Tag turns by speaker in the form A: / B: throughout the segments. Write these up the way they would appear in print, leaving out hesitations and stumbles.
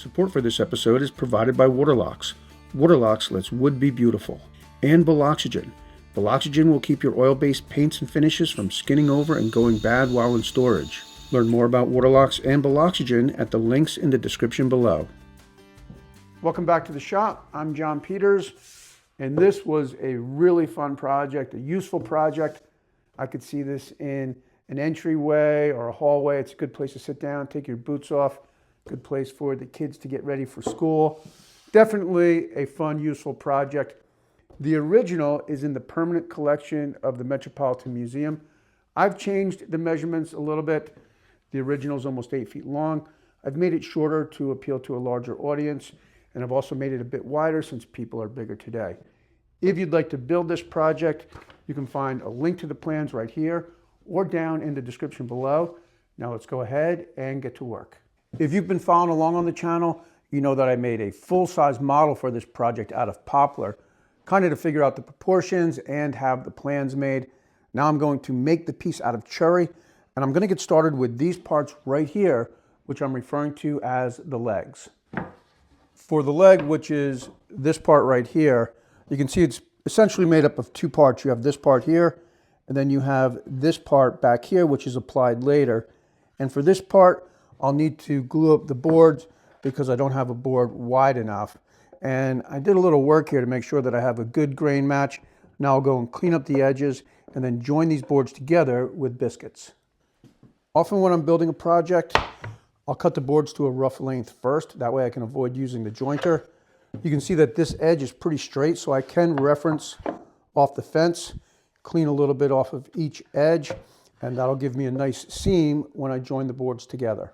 A: Support for this episode is provided by Waterlocks. Waterlocks lets wood be beautiful. And Veloxygen. Veloxygen will keep your oil-based paints and finishes from skinning over and going bad while in storage. Learn more about Waterlocks and Veloxygen at the links in the description below. Welcome back to the shop. I'm John Peters, and this was a really fun project, a useful project. I could see this in an entryway or a hallway. It's a good place to sit down, take your boots off. Good place for the kids to get ready for school. Definitely a fun, useful project. The original is in the permanent collection of the Metropolitan Museum. I've changed the measurements a little bit. The original is almost 8 feet long. I've made it shorter to appeal to a larger audience, and I've also made it a bit wider since people are bigger today. If you'd like to build this project, you can find a link to the plans right here or down in the description below. Now let's go ahead and get to work. If you've been following along on the channel, you know that I made a full-size model for this project out of poplar, kind of to figure out the proportions and have the plans made. Now I'm going to make the piece out of cherry, and I'm going to get started with these parts right here, which I'm referring to as the legs. For the leg, which is this part right here, you can see it's essentially made up of two parts. You have this part here, and then you have this part back here, which is applied later. And for this part, I'll need to glue up the boards because I don't have a board wide enough. And I did a little work here to make sure that I have a good grain match. Now I'll go and clean up the edges and then join these boards together with biscuits. Often when I'm building a project, I'll cut the boards to a rough length first. That way I can avoid using the jointer. You can see that this edge is pretty straight, so I can reference off the fence, clean a little bit off of each edge, and that'll give me a nice seam when I join the boards together.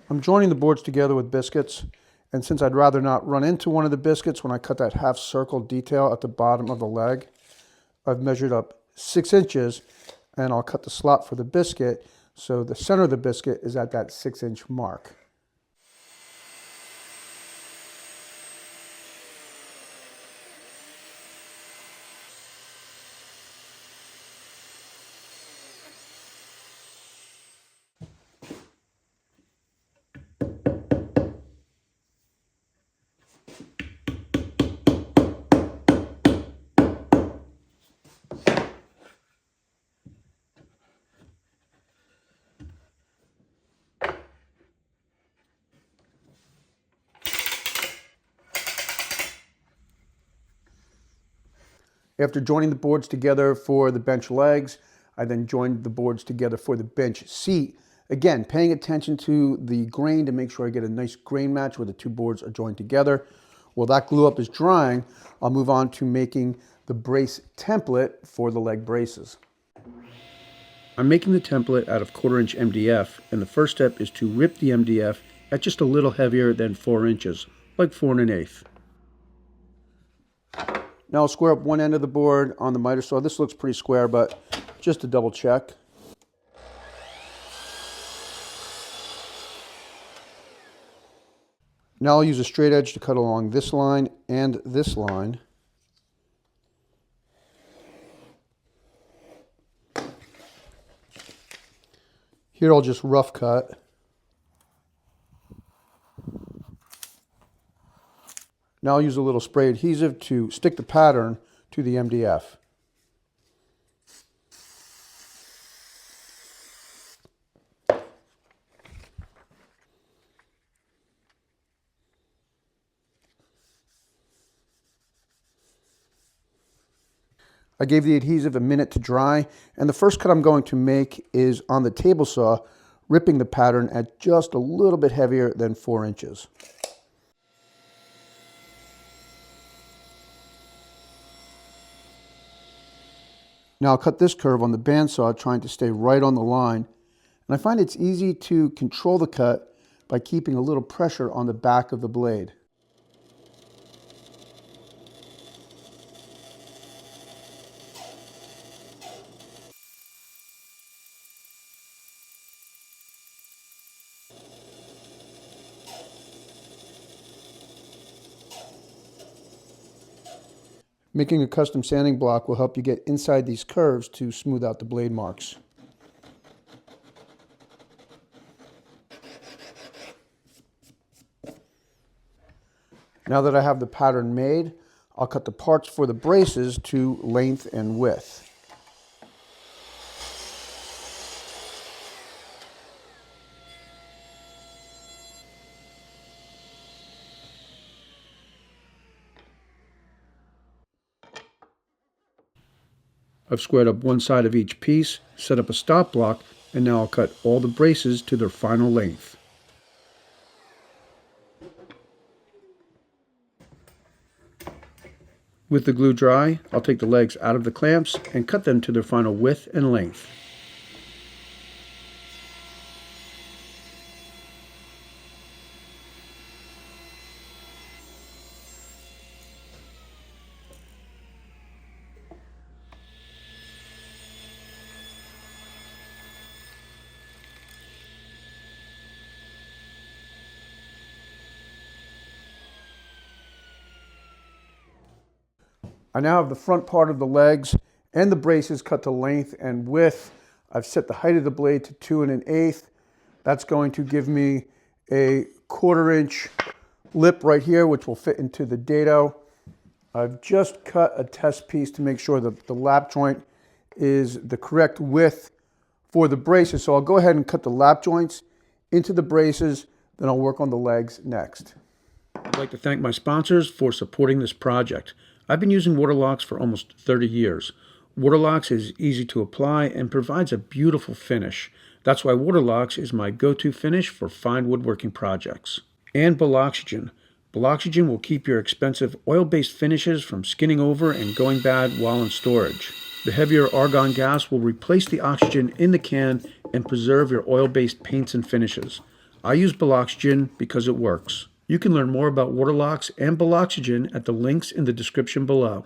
A: I'm joining the boards together with biscuits, and since I'd rather not run into one of the biscuits when I cut that half circle detail at the bottom of the leg, I've measured up 6 inches, and I'll cut the slot for the biscuit so the center of the biscuit is at that 6-inch mark. After joining the boards together for the bench legs, I then joined the boards together for the bench seat. Again, paying attention to the grain to make sure I get a nice grain match where the two boards are joined together. While that glue up is drying, I'll move on to making the brace template for the leg braces. I'm making the template out of 1/4-inch MDF, and the first step is to rip the MDF at just a little heavier than 4 inches, like 4 1/8. Now I'll square up one end of the board on the miter saw. This looks pretty square, but just to double check. Now I'll use a straight edge to cut along this line and this line. Here I'll just rough cut. Now I'll use a little spray adhesive to stick the pattern to the MDF. I gave the adhesive a minute to dry, and the first cut I'm going to make is on the table saw, ripping the pattern at just a little bit heavier than 4 inches. Now I'll cut this curve on the bandsaw, trying to stay right on the line, and I find it's easy to control the cut by keeping a little pressure on the back of the blade. Making a custom sanding block will help you get inside these curves to smooth out the blade marks. Now that I have the pattern made, I'll cut the parts for the braces to length and width. I've squared up one side of each piece, set up a stop block, and now I'll cut all the braces to their final length. With the glue dry, I'll take the legs out of the clamps and cut them to their final width and length. I now have the front part of the legs and the braces cut to length and width. I've set the height of the blade to 2 1/8. That's going to give me a 1/4 inch lip right here, which will fit into the dado. I've just cut a test piece to make sure that the lap joint is the correct width for the braces. So I'll go ahead and cut the lap joints into the braces, then I'll work on the legs next. I'd like to thank my sponsors for supporting this project. I've been using Waterlox for almost 30 years. Waterlox is easy to apply and provides a beautiful finish. That's why Waterlox is my go-to finish for fine woodworking projects. And Baloxygen. Baloxygen will keep your expensive oil-based finishes from skinning over and going bad while in storage. The heavier argon gas will replace the oxygen in the can and preserve your oil-based paints and finishes. I use Baloxygen because it works. You can learn more about Waterlox and Baloxygen at the links in the description below.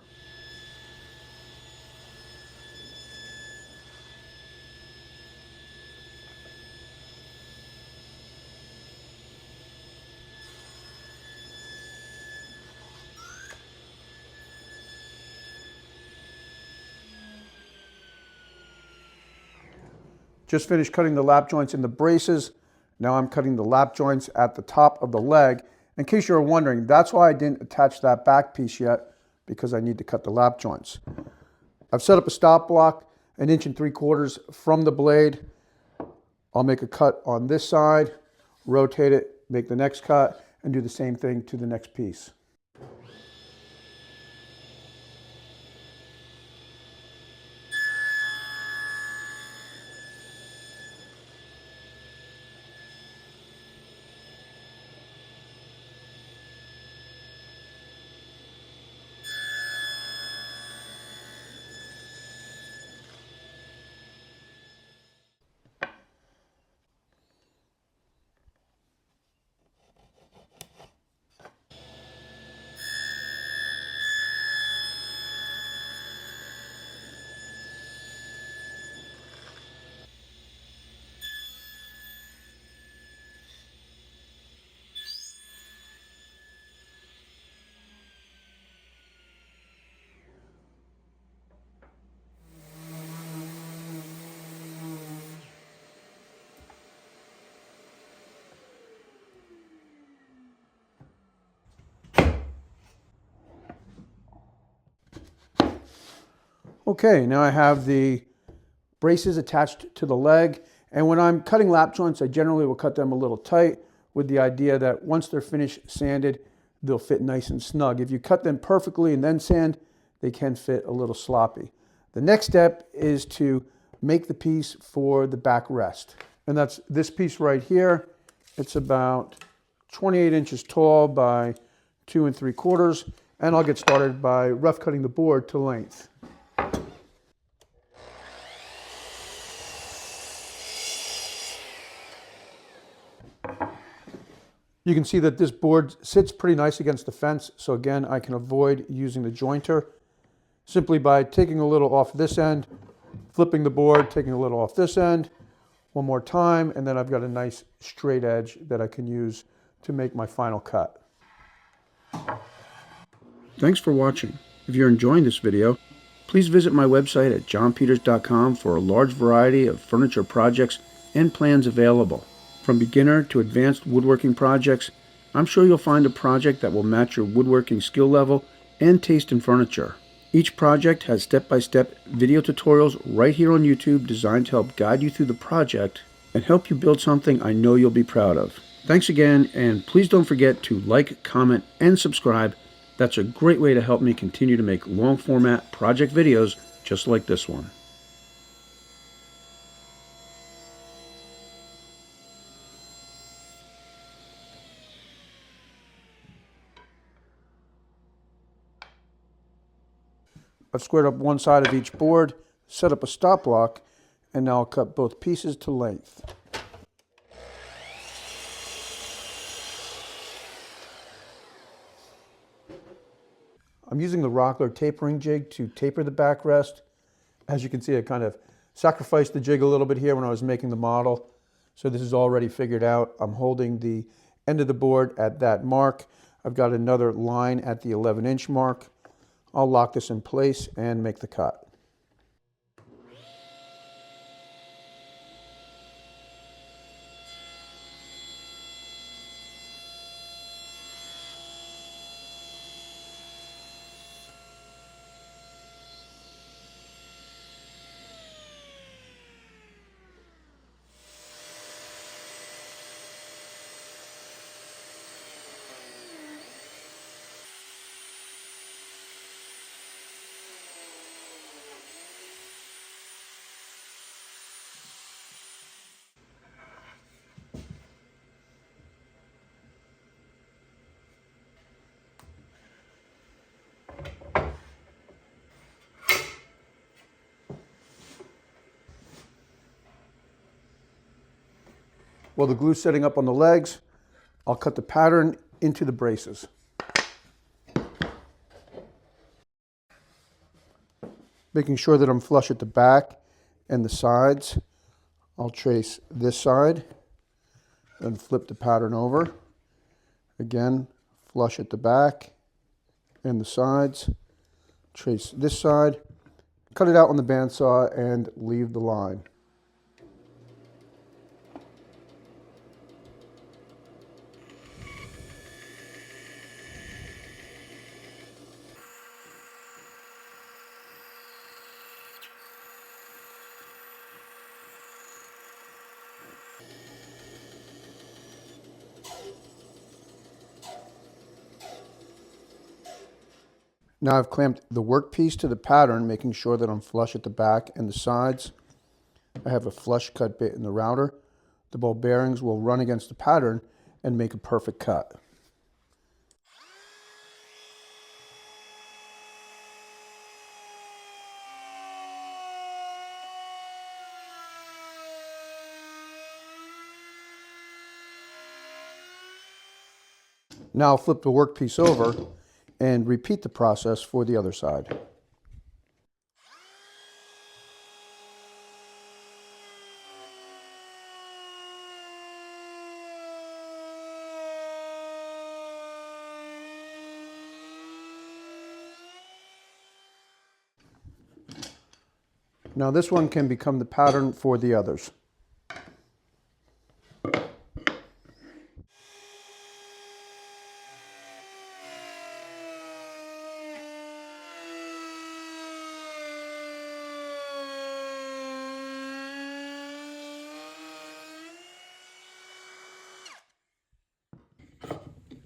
A: Just finished cutting the lap joints in the braces. Now I'm cutting the lap joints at the top of the leg. In case you're wondering, that's why I didn't attach that back piece yet, because I need to cut the lap joints. I've set up a stop block 1 3/4 inches from the blade. I'll make a cut on this side, rotate it, make the next cut, and do the same thing to the next piece. Okay, now I have the braces attached to the leg, and when I'm cutting lap joints, I generally will cut them a little tight with the idea that once they're finished sanded, they'll fit nice and snug. If you cut them perfectly and then sand, they can fit a little sloppy. The next step is to make the piece for the backrest, and that's this piece right here. It's about 28 inches tall by 2 3/4, and I'll get started by rough cutting the board to length. You can see that this board sits pretty nice against the fence, so again, I can avoid using the jointer simply by taking a little off this end, flipping the board, taking a little off this end, one more time, and then I've got a nice straight edge that I can use to make my final cut. Thanks for watching. If you're enjoying this video, please visit my website at johnpeters.com for a large variety of furniture projects and plans available. From beginner to advanced woodworking projects, I'm sure you'll find a project that will match your woodworking skill level and taste in furniture. Each project has step-by-step video tutorials right here on YouTube designed to help guide you through the project and help you build something I know you'll be proud of. Thanks again, and please don't forget to like, comment, and subscribe. That's a great way to help me continue to make long-format project videos just like this one. I've squared up one side of each board, set up a stop block, and now I'll cut both pieces to length. I'm using the Rockler tapering jig to taper the backrest. As you can see, I kind of sacrificed the jig a little bit here when I was making the model. So this is already figured out. I'm holding the end of the board at that mark. I've got another line at the 11-inch mark. I'll lock this in place and make the cut. While the glue's setting up on the legs, I'll cut the pattern into the braces. Making sure that I'm flush at the back and the sides, I'll trace this side, then flip the pattern over. Again, flush at the back and the sides, trace this side, cut it out on the bandsaw and leave the line. Now I've clamped the workpiece to the pattern, making sure that I'm flush at the back and the sides. I have a flush cut bit in the router. The ball bearings will run against the pattern and make a perfect cut. Now I'll flip the workpiece over and repeat the process for the other side. Now this one can become the pattern for the others.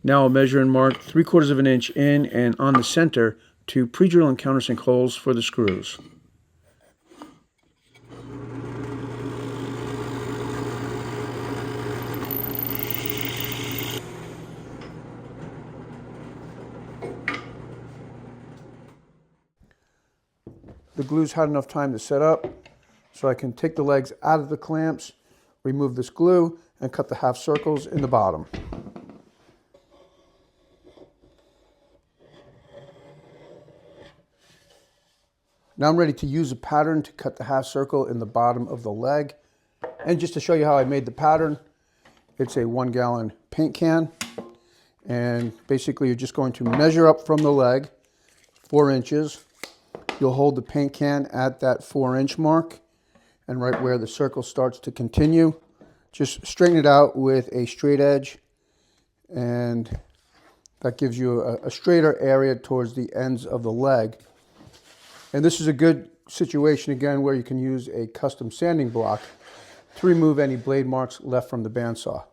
A: Now I'll measure and mark 3/4 of an inch in and on the center to pre-drill and countersink holes for the screws. The glue's had enough time to set up, so I can take the legs out of the clamps, remove this glue, and cut the half circles in the bottom. Now I'm ready to use a pattern to cut the half circle in the bottom of the leg. And just to show you how I made the pattern, it's a 1-gallon paint can. And basically you're just going to measure up from the leg, 4 inches. You'll hold the paint can at that 4-inch mark, and right where the circle starts to continue, just straighten it out with a straight edge, and that gives you a straighter area towards the ends of the leg. And this is a good situation again where you can use a custom sanding block to remove any blade marks left from the bandsaw.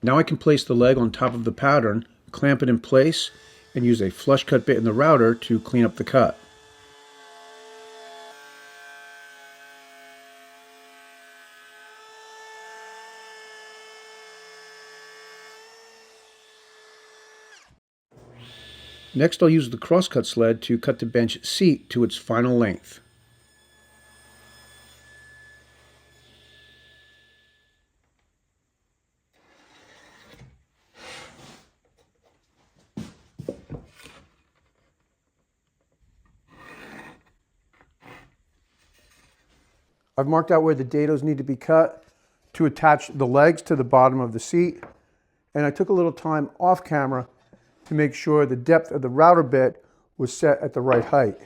A: Now I can place the leg on top of the pattern, clamp it in place, and use a flush cut bit in the router to clean up the cut. Next, I'll use the crosscut sled to cut the bench seat to its final length. I've marked out where the dados need to be cut to attach the legs to the bottom of the seat, and I took a little time off camera to make sure the depth of the router bit was set at the right height.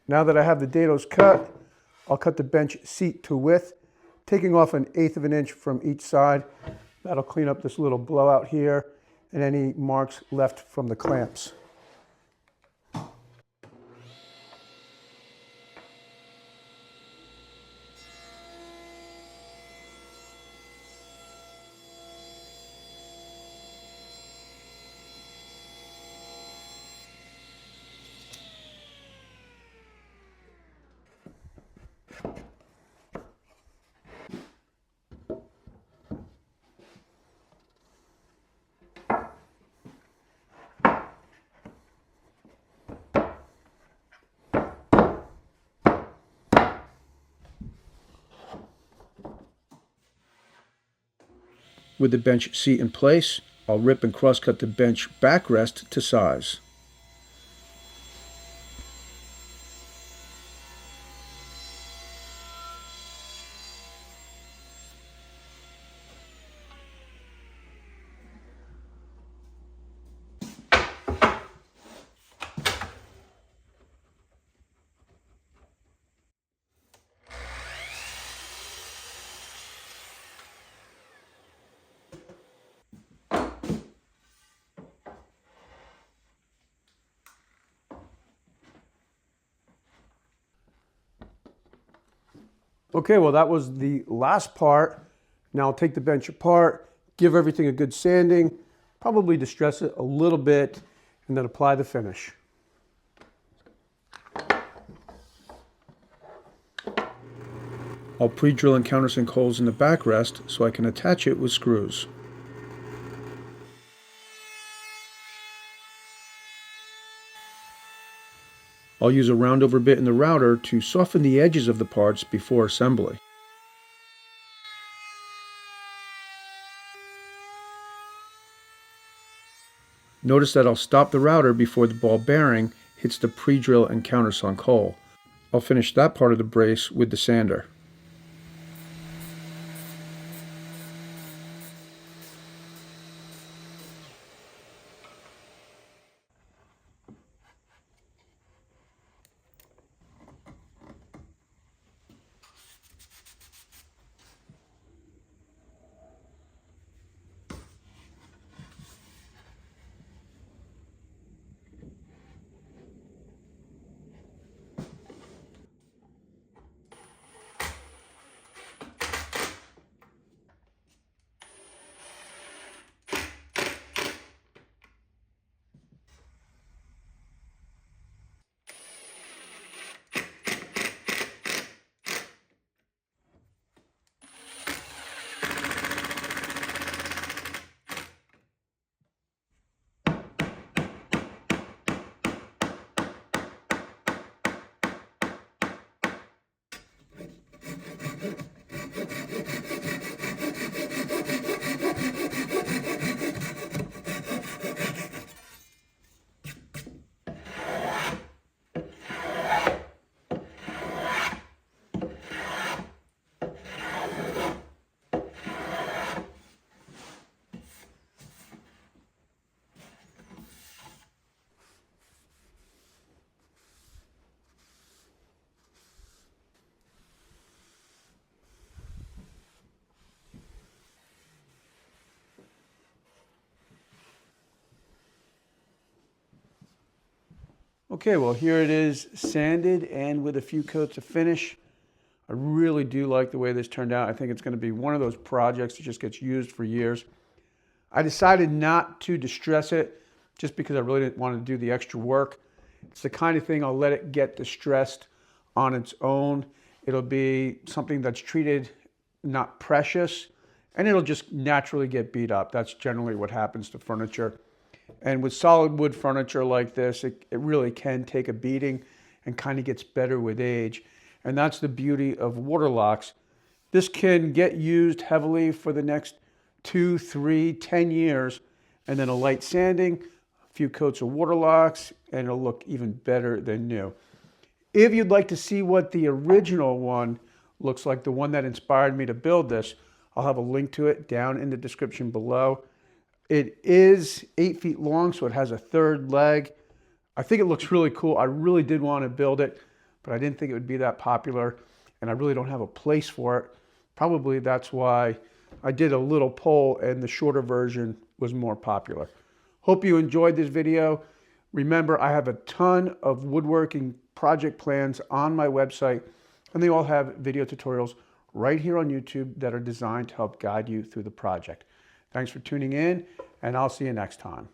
A: Now that I have the dados cut, I'll cut the bench seat to width, taking off 1/8 of an inch from each side. That'll clean up this little blowout here and any marks left from the clamps. With the bench seat in place, I'll rip and cross-cut the bench backrest to size. Okay, well that was the last part. Now I'll take the bench apart, give everything a good sanding, probably distress it a little bit, and then apply the finish. I'll pre-drill and countersink holes in the backrest so I can attach it with screws. I'll use a roundover bit in the router to soften the edges of the parts before assembly. Notice that I'll stop the router before the ball bearing hits the pre-drill and countersunk hole. I'll finish that part of the brace with the sander. Okay, well here it is, sanded and with a few coats of finish. I really do like the way this turned out. I think it's going to be one of those projects that just gets used for years. I decided not to distress it just because I really didn't want to do the extra work. It's the kind of thing I'll let it get distressed on its own. It'll be something that's treated not precious, and it'll just naturally get beat up. That's generally what happens to furniture. And with solid wood furniture like this, it really can take a beating and kind of gets better with age. And that's the beauty of water locks. This can get used heavily for the next 2, 3, 10 years, and then a light sanding, a few coats of water locks, and it'll look even better than new. If you'd like to see what the original one looks like, the one that inspired me to build this, I'll have a link to it down in the description below. It is 8 feet long, so it has a third leg. I think it looks really cool. I really did want to build it, but I didn't think it would be that popular, and I really don't have a place for it. Probably that's why I did a little poll and the shorter version was more popular. Hope you enjoyed this video. Remember, I have a ton of woodworking project plans on my website, and they all have video tutorials right here on YouTube that are designed to help guide you through the project. Thanks for tuning in, and I'll see you next time.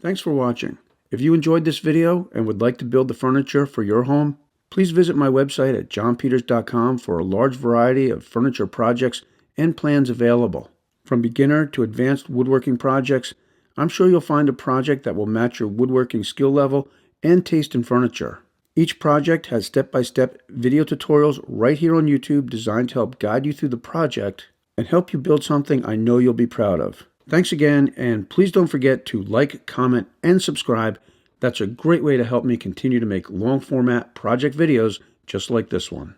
A: Thanks for watching. If you enjoyed this video and would like to build the furniture for your home, please visit my website at johnpeters.com for a large variety of furniture projects and plans available. From beginner to advanced woodworking projects, I'm sure you'll find a project that will match your woodworking skill level and taste in furniture. Each project has step-by-step video tutorials right here on YouTube designed to help guide you through the project and help you build something I know you'll be proud of. Thanks again, and please don't forget to like, comment, and subscribe. That's a great way to help me continue to make long-format project videos just like this one.